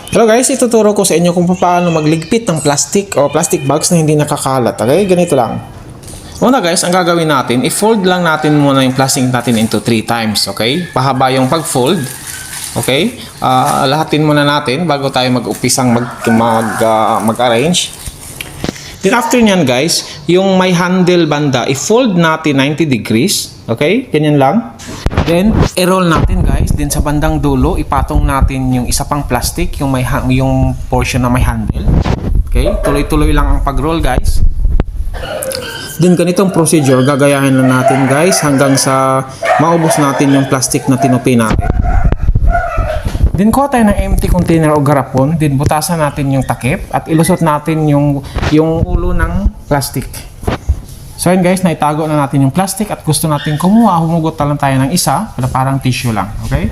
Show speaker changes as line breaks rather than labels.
Hello guys, ituturo ko sa inyo kung paano magligpit ng plastic o plastic bags na hindi nakakalat. Okay, ganito lang. Una guys, ang gagawin natin, i-fold lang natin muna yung plastic natin into 3 times. Okay, pahaba yung pag-fold. Okay, lahatin muna natin bago tayo mag-upisang mag-arrange. Then after nyan guys, yung may handle banda, i-fold natin 90 degrees. Okay, ganyan lang. Then, i-roll natin guys. Then sa bandang dulo, ipatong natin yung isa pang plastic, yung portion na may handle. Okay, tuloy-tuloy lang ang pag-roll guys. Then ganitong procedure, gagayahin lang natin guys hanggang sa maubos natin yung plastic na tinupi natin. Then kuha tayo ng empty container o garapon, then butasan natin yung takip at ilusot natin yung ulo ng plastic. So yun guys, naitago na natin yung plastic at gusto natin kumuha, humugot lang tayo ng isa, parang tissue lang, okay?